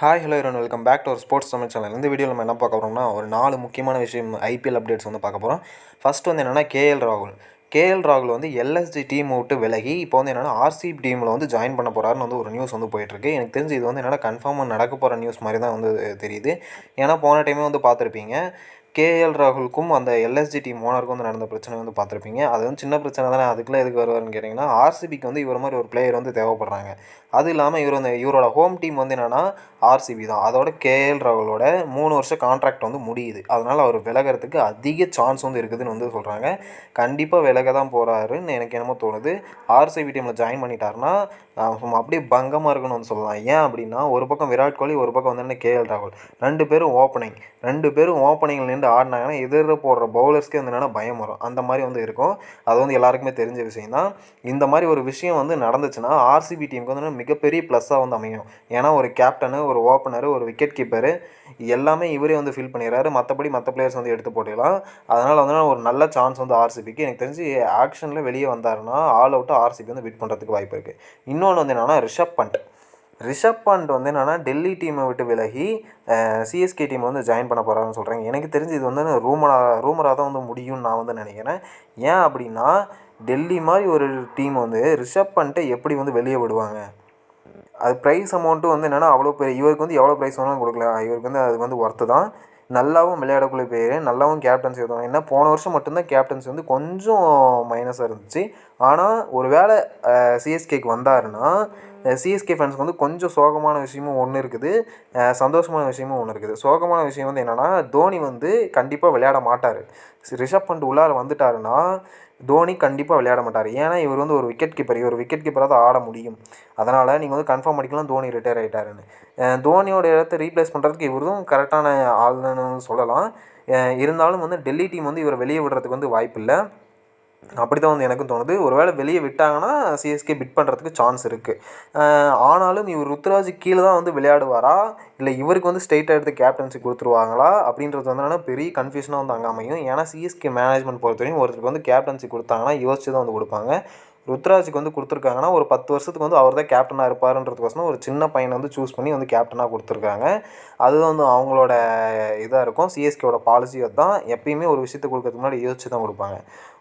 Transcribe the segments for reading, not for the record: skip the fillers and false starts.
Hi hello everyone, welcome back to ஒரு sports Tamil channel. இந்த வீடியோவில் நம்ம என்ன பார்க்க போகிறோம்னா ஒரு 4 முக்கியமான விஷயம் ஐபிஎல் அப்டேட்ஸ் வந்து பார்க்க போகிறோம். ஃபஸ்ட்டு வந்து என்னென்னா கேஎல் ராகுல் வந்து எல்எஸ்ஜி டீமை விட்டு விலகி இப்போ வந்து என்னென்னா ஆர்சிபி டீமில் வந்து ஜாயின் பண்ண போகிறாருன்னு வந்து ஒரு நியூஸ் வந்து போயிட்டுருக்கு. எனக்கு தெரிஞ்சு இது வந்து என்னென்னா கன்ஃபார்மாக நடக்க போகிற நியூஸ் மாதிரி தான் வந்து தெரியுது. ஏன்னா போன டைமே வந்து பார்த்துருப்பீங்க, கேஎல் ராகுலுக்கும் அந்த எல்எஸ்ஜி டீம் ஓனருக்கும் வந்து நடந்த பிரச்சனை வந்து பார்த்துருப்பீங்க. அது வந்து சின்ன பிரச்சனை தானே, அதுக்குள்ளே எதுக்கு வருவார்னு கேட்டிங்கன்னா, ஆர்சிபிக்கு வந்து இவர் மாதிரி ஒரு பிளேயர் வந்து தேவைப்படுறாங்க. அது இல்லாமல் இவரோட ஹோம் டீம் வந்து என்னென்னா ஆர்சிபி தான். அதோட கேஎல் ராகுலோட 3 வருஷம் கான்ட்ராக்ட் வந்து முடியுது. அதனால் அவர் விலகிறதுக்கு அதிக சான்ஸ் வந்து இருக்குதுன்னு வந்து சொல்கிறாங்க. கண்டிப்பாக விலக தான் போகிறாருன்னு எனக்கு என்னமோ தோணுது. ஆர்சிபி டீமில் ஜாயின் பண்ணிட்டாருன்னா அப்படியே பங்கமாக இருக்குன்னு வந்து சொல்லலாம். ஏன் அப்படின்னா, ஒரு பக்கம் விராட் கோலி, ஒரு பக்கம் வந்து கேஎல் ராகுல், ரெண்டு பேரும் ஓப்பனிங்கில் நின்று ஆடினாங்கன்னா எதிர போடுற பவுலர்ஸ்க்கே வந்து என்னென்னா பயம் வரும். அந்த மாதிரி வந்து இருக்கும். அது வந்து எல்லாருக்குமே தெரிஞ்ச விஷயம் தான். இந்த மாதிரி ஒரு விஷயம் வந்து நடந்துச்சுன்னா ஆர்சிபி டீமுக்கு வந்து மிகப்பெரிய ப்ளஸ்ஸாக வந்து அமையும். ஏன்னா ஒரு கேப்டனு, ஒரு ஓப்பனரு, ஒரு விக்கெட் கீப்பரு எல்லாமே இவரே வந்து ஃபில் பண்ணிடுறாரு. மற்ற பிளேயர்ஸ் வந்து எடுத்து போட்டுக்கலாம். அதனால் வந்து ஒரு நல்ல சான்ஸ் வந்து ஆர்சிபிக்கு. எனக்கு தெரிஞ்சு ஆக்ஷனில் வெளியே வந்தாருன்னா ஆல் அவுட்டாக ஆர்சிபி வந்து விட் பண்ணுறதுக்கு வாய்ப்பு இருக்குது. இன்னொன்று வந்து என்னென்னா ரிஷப் பண்ட் வந்து என்னென்னா டெல்லி டீமை விட்டு விலகி சிஎஸ்கே டீம் வந்து ஜாயின் பண்ண போகிறாருன்னு சொல்கிறாங்க. எனக்கு தெரிஞ்சு இது வந்து ரூமராக தான் வந்து முடியும்னு நான் வந்து நினைக்கிறேன். ஏன் அப்படின்னா, டெல்லி மாதிரி ஒரு டீம் வந்து ரிஷப் பண்ட்டை எப்படி வந்து வெளியே விடுவாங்க? அது ப்ரைஸ் அமௌண்ட்டும் வந்து என்னென்னா அவ்வளோ பெரிய, இவருக்கு வந்து எவ்வளோ ப்ரைஸ் வேணாலும் கொடுக்கலாம். இவருக்கு வந்து அது வந்து ஒர்த்து தான். நல்லாவும் விளையாடக்கூடிய பேர், நல்லாவும் கேப்டன்சி வருவாங்க. ஏன்னா போன வருஷம் மட்டும்தான் கேப்டன்சி வந்து கொஞ்சம் மைனஸாக இருந்துச்சு. ஆனால் ஒரு வேளை சிஎஸ்கேக்கு வந்தாருன்னா சிஎஸ்கே ஃபேன்ஸ்க்கு வந்து கொஞ்சம் சோகமான விஷயமும் ஒன்று இருக்குது, சந்தோஷமான விஷயமும் ஒன்று இருக்குது. சோகமான விஷயம் வந்து என்னென்னா, தோனி வந்து கண்டிப்பாக விளையாட மாட்டார். ரிஷப் பண்ட் உள்ளார வந்துட்டாருன்னா தோனி கண்டிப்பாக விளையாட மாட்டார். ஏன்னா இவர் வந்து ஒரு விக்கெட் கீப்பராக தான் ஆட முடியும். அதனால் நீங்கள் வந்து கன்ஃபார்ம் பண்ணிக்கலாம் தோனி ரிட்டையர் ஆகிட்டாருன்னு. தோனியோட இடத்த ரீப்ளேஸ் பண்ணுறதுக்கு இவரும் கரெக்டான ஆள்னு சொல்லலாம். இருந்தாலும் வந்து டெல்லி டீம் வந்து இவரை வெளியே விடுறதுக்கு வந்து வாய்ப்பு இல்லை. அப்படி தான் வந்து எனக்கும் தோணுது. ஒரு வேளை வெளியே விட்டாங்கன்னா சிஎஸ்கே பிட் பண்ணுறதுக்கு சான்ஸ் இருக்குது. ஆனாலும் இவர் ருத்ராஜ் கீழே தான் வந்து விளையாடுவாரா, இல்லை இவருக்கு வந்து ஸ்ட்ரெயிட்டாக எடுத்து கேப்டன்சி கொடுத்துருவாங்களா அப்படின்றது வந்து என்னென்னா பெரிய கன்ஃபியூஷனாக வந்து அங்கே அமையும். ஏன்னா சிஎஸ்கே மேனேஜ்மெண்ட் பொறுத்தவரைக்கும் ஒருத்தருக்கு வந்து கேப்டன்சி கொடுத்தாங்கன்னா யோசிச்சு தான் வந்து கொடுப்பாங்க. ருத்ராஜுக்கு வந்து கொடுத்துருக்காங்கன்னா ஒரு 10 வருஷத்துக்கு வந்து அவர் தான் கேப்டனாக இருப்பாருன்றதுக்கோசரம் ஒரு சின்ன பையனை வந்து சூஸ் பண்ணி வந்து கேப்டனாக கொடுத்துருக்காங்க. அதுதான் வந்து அவங்களோட இதாக இருக்கும். சிஎஸ்கேவோட பாலிசி அதுதான். எப்பயுமே ஒரு விஷயத்தை கொடுக்கறதுக்கு முன்னாடி யோசிச்சு தான் கொடுப்பாங்க.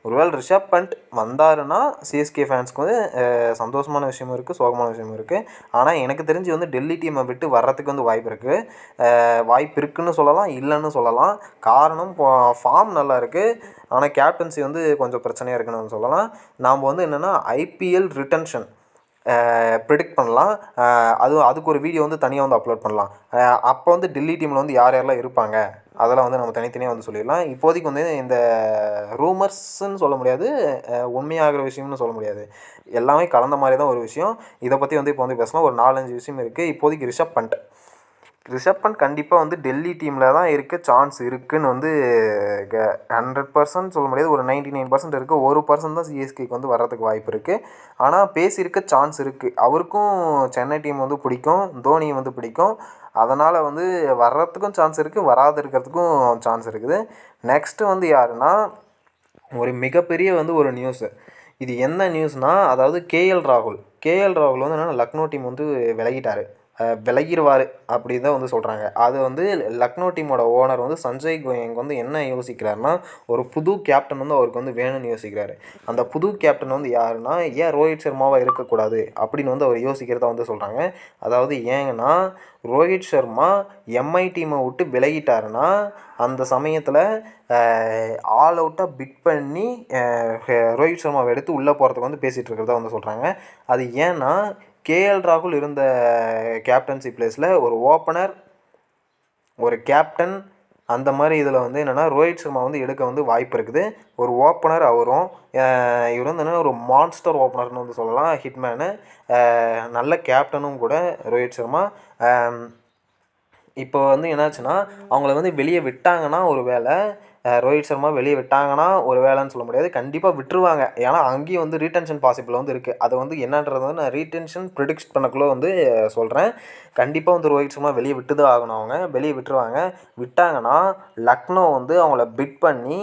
ஒருவேளை ரிஷப் பண்ட் வந்தாருன்னா சிஎஸ்கே ஃபேன்ஸ்க்கு வந்து சந்தோஷமான விஷயமும் இருக்குது, சோகமான விஷயமும் இருக்குது. ஆனால் எனக்கு தெரிஞ்சு வந்து டெல்லி டீமை விட்டு வர்றதுக்கு வந்து வாய்ப்பு இருக்குன்னு சொல்லலாம், இல்லைன்னு சொல்லலாம். காரணம் ஃபார்ம் நல்லா இருக்குது, ஆனால் கேப்டன்சி வந்து கொஞ்சம் பிரச்சனையாக இருக்குன்னு சொல்லலாம். நாம் வந்து என்னென்னா ஐபிஎல் ரிட்டன்ஷன் ப்ரிடிக்ட் பண்ணலாம். அதுக்கு ஒரு வீடியோ வந்து தனியாக வந்து அப்லோட் பண்ணலாம். அப்போ வந்து டெல்லி டீமில் வந்து யாரெல்லாம் இருப்பாங்க அதெல்லாம் வந்து நம்ம தனித்தனியாக வந்து சொல்லிடலாம். இப்போதைக்கு வந்து இந்த ரூமர்ஸ்ன்னு சொல்ல முடியாது, உண்மையாகிற விஷயம்னு சொல்ல முடியாது. எல்லாமே கலந்த மாதிரி தான் ஒரு விஷயம். இதை பற்றி வந்து இப்போ வந்து பேசலாம். ஒரு 4-5 விஷயம் இருக்குது. இப்போதைக்கு ரிஷப் பண்ட் கண்டிப்பாக வந்து டெல்லி டீமில் தான் இருக்க சான்ஸ் இருக்குதுன்னு வந்து 100% சொல்ல முடியாது. ஒரு 99% இருக்குது. 1% தான் சிஎஸ்கேக்கு வந்து வர்றதுக்கு வாய்ப்பு இருக்குது. ஆனால் பேசியிருக்க சான்ஸ் இருக்குது. அவருக்கும் சென்னை டீம் வந்து பிடிக்கும், தோனியை வந்து பிடிக்கும். அதனால் வந்து வர்றதுக்கும் சான்ஸ் இருக்குது, வராது இருக்கிறதுக்கும் சான்ஸ் இருக்குது. நெக்ஸ்ட்டு வந்து யாருன்னா, ஒரு மிகப்பெரிய வந்து ஒரு நியூஸு. இது என்ன நியூஸ்னால், அதாவது கேஎல் ராகுல் வந்து என்னென்னா லக்னோ டீம் வந்து விலகிடுவார் அப்படி தான் வந்து சொல்கிறாங்க. அது வந்து லக்னோ டீமோட ஓனர் வந்து சஞ்சய் கோயங் வந்து என்ன யோசிக்கிறாருன்னா, ஒரு புது கேப்டன் வந்து அவருக்கு வந்து வேணும்னு யோசிக்கிறாரு. அந்த புது கேப்டன் வந்து யாருன்னா, ஏன் ரோஹித் சர்மாவாக இருக்கக்கூடாது அப்படின்னு வந்து அவர் யோசிக்கிறதா வந்து சொல்கிறாங்க. அதாவது ஏங்கன்னா, ரோஹித் சர்மா எம்ஐ டீமை விட்டு விலகிட்டாருன்னா அந்த சமயத்தில் ஆல் அவுட்டாக பிட் பண்ணி ரோஹித் சர்மாவை எடுத்து உள்ளே போகிறதுக்கு வந்து பேசிகிட்டு இருக்கிறதா வந்து சொல்கிறாங்க. அது ஏன்னா, கேஎல் ராகுல் இருந்த கேப்டன்சி பிளேஸில் ஒரு ஓப்பனர், ஒரு கேப்டன், அந்த மாதிரி இதில் வந்து என்னென்னா ரோஹித் சர்மா வந்து எடுக்க வந்து வாய்ப்பு இருக்குது. ஒரு ஓப்பனர் அவரும், இவர் வந்து என்னென்னா ஒரு மான்ஸ்டர் ஓப்பனர்னு வந்து சொல்லலாம், ஹிட்மேனு, நல்ல கேப்டனும் கூட ரோஹித் சர்மா. இப்போ வந்து என்னாச்சுன்னா, அவங்கள வந்து வெளியே விட்டாங்கன்னா ஒரு வேளை ரோஹித் சர்மா வெளியே விட்டாங்கன்னா ஒரு வேலைன்னு சொல்ல முடியாது, கண்டிப்பாக விட்டுருவாங்க. ஏன்னா அங்கேயும் வந்து ரீடென்ஷன் பாசிபிள் வந்து இருக்குது. அது வந்து என்னன்றது வந்து நான் ரீடென்ஷன் ப்ரிடிக்ட் பண்ணக்குள்ளே வந்து சொல்கிறேன். கண்டிப்பாக வந்து ரோஹித் சர்மா வெளியே விட்டு தான் ஆகணும். அவங்க வெளியே விட்டுருவாங்க. விட்டாங்கன்னா லக்னோ வந்து அவங்கள பிட் பண்ணி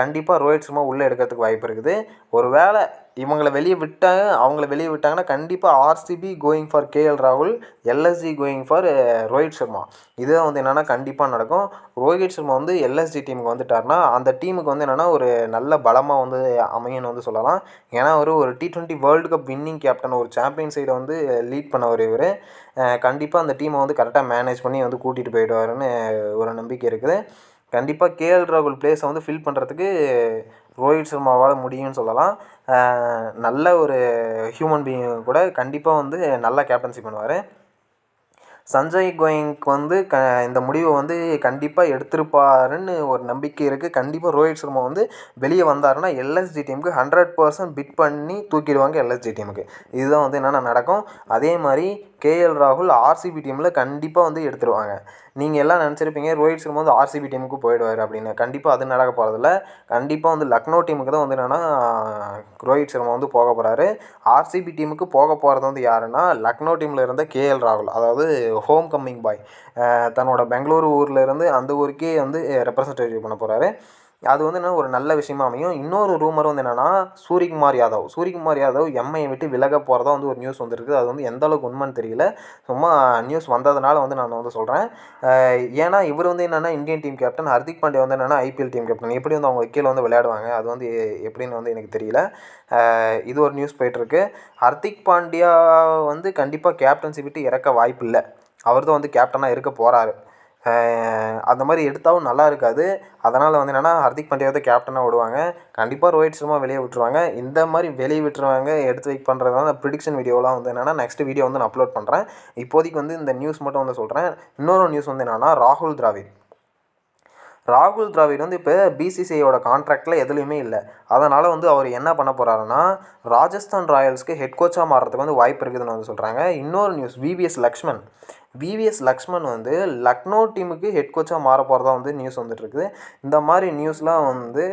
கண்டிப்பாக ரோஹித் சர்மா உள்ளே எடுக்கிறதுக்கு வாய்ப்பு இருக்குது. ஒரு வேளை அவங்கள வெளியே விட்டாங்கன்னா கண்டிப்பாக ஆர்சிபி கோயிங் ஃபார் கேஎல் ராகுல், LSG going for Rohit Sharma. இதுதான் வந்து என்னென்னா கண்டிப்பாக நடக்கும். ரோஹித் சர்மா வந்து எல்எஸ்ஜி டீமுக்கு வந்துட்டார்னா அந்த டீமுக்கு வந்து என்னென்னா ஒரு நல்ல பலமாக வந்து அமையும்னு வந்து சொல்லலாம். ஏன்னா ஒரு T20 world cup winning captain, ஒரு சாம்பியன் சைடை வந்து லீட் பண்ணவர் இவர். கண்டிப்பாக அந்த டீமை வந்து கரெக்டாக மேனேஜ் பண்ணி வந்து கூட்டிகிட்டு போயிடுவாருன்னு ஒரு நம்பிக்கை இருக்குது. கண்டிப்பாக கேஎல் ராகுல் பிளேஸை வந்து ஃபில் பண்ணுறதுக்கு ரோஹித் சர்மாவால் முடியும்னு சொல்லலாம். நல்ல ஒரு ஹியூமன் பீயிங் கூட, கண்டிப்பாக வந்து நல்லா கேப்டன்சி பண்ணுவார். சஞ்சய் கோயங்க்கு வந்து இந்த முடிவை வந்து கண்டிப்பாக எடுத்திருப்பாருன்னு ஒரு நம்பிக்கை இருக்குது. கண்டிப்பாக ரோஹித் சர்மா வந்து வெளியே வந்தாருன்னா எல்எஸ்ஜி டீமுக்கு 100% பிட் பண்ணி தூக்கிடுவாங்க எல்எஸ்ஜி டீமுக்கு. இதுதான் வந்து என்னென்னா நடக்கும். அதே மாதிரி கேஎல் ராகுல் ஆர்சிபி டீமில் கண்டிப்பாக வந்து எடுத்துருவாங்க. நீங்கள் எல்லாம் நினச்சிருப்பீங்க ரோஹித் சர்மா வந்து ஆர்சிபி டீமுக்கு போயிடுவார் அப்படின்னு. கண்டிப்பாக அது நடக்க போகிறதில்ல. கண்டிப்பாக வந்து லக்னோ டீமுக்கு தான் வந்து என்னென்னா ரோஹித் சர்மா வந்து போக போகிறாரு. ஆர்சிபி டீமுக்கு போக போகிறது வந்து யாருன்னா லக்னோ டீமில் இருந்த கேஎல் ராகுல், அதாவது ஹோம் கம்மிங் பாய். தன்னோட பெங்களூரு ஊரில் இருந்து அந்த ஊருக்கே வந்து ரெப்ரசன்டேட்டிவ் பண்ண போகிறாரு. அது வந்து என்ன ஒரு நல்ல விஷயமா அமையும். இன்னொரு ரூமர் வந்து என்னென்னா சூரியகுமார் யாதவ் எம்ஐயை விட்டு விலக போகிறதா வந்து ஒரு நியூஸ் வந்துருக்குது. அது வந்து எந்த அளவுக்கு உண்மைன்னு தெரியல. சும்மா நியூஸ் வந்ததுனால வந்து நான் வந்து சொல்கிறேன். ஏன்னா இவர் வந்து என்னென்னா Indian team captain, Hardik Pandya வந்து என்னென்னா ஐபிஎல் டீம் கேப்டன். எப்படி வந்து அவங்க கீழே வந்து விளையாடுவாங்க, அது வந்து எப்படின்னு வந்து எனக்கு தெரியல. இது ஒரு நியூஸ் போயிட்டுருக்கு. ஹர்திக் பாண்டியா வந்து கண்டிப்பாக கேப்டன்சி விட்டு இறக்க வாய்ப்பு இல்லை. அவர் தான் வந்து கேப்டனாக இருக்க போகிறாரு. அந்த மாதிரி எடுத்தாலும் நல்லா இருக்காது. அதனால் வந்து என்னென்னா ஹர்திக் பாண்டியாவை தான் கேப்டனாக விடுவாங்க. கண்டிப்பாக ரோஹித் சர்மா வெளியே விட்டுருவாங்க. இந்த மாதிரி வெளியே விட்டுருவாங்க எடுத்து வைக் பண்ணுறதுனால ப்ரிடிக்ஷன் வீடியோலாம் வந்து என்னென்னா நெக்ஸ்ட் வீடியோ வந்து நான் அப்லோட் பண்ணுறேன். இப்போதைக்கு வந்து இந்த நியூஸ் மட்டும் வந்து சொல்கிறேன். இன்னொரு நியூஸ் வந்து என்னென்னா ராகுல் திராவிட் வந்து இப்போ பிசிசிஐயோட கான்ட்ராக்டில் எதுலேயுமே இல்லை. அதனால் வந்து அவர் என்ன பண்ண போகிறாருன்னா ராஜஸ்தான் ராயல்ஸ்க்கு ஹெட் கோச்சாக மாறுறதுக்கு வந்து வாய்ப்பு இருக்குதுன்னு வந்து சொல்கிறாங்க. இன்னொரு நியூஸ், விவிஎஸ் லக்ஷ்மன் வந்து லக்னோ டீமுக்கு ஹெட் கோச்சாக மாற போகிறதா வந்து நியூஸ் வந்துட்டுருக்குது. இந்த மாதிரி நியூஸ்லாம் வந்து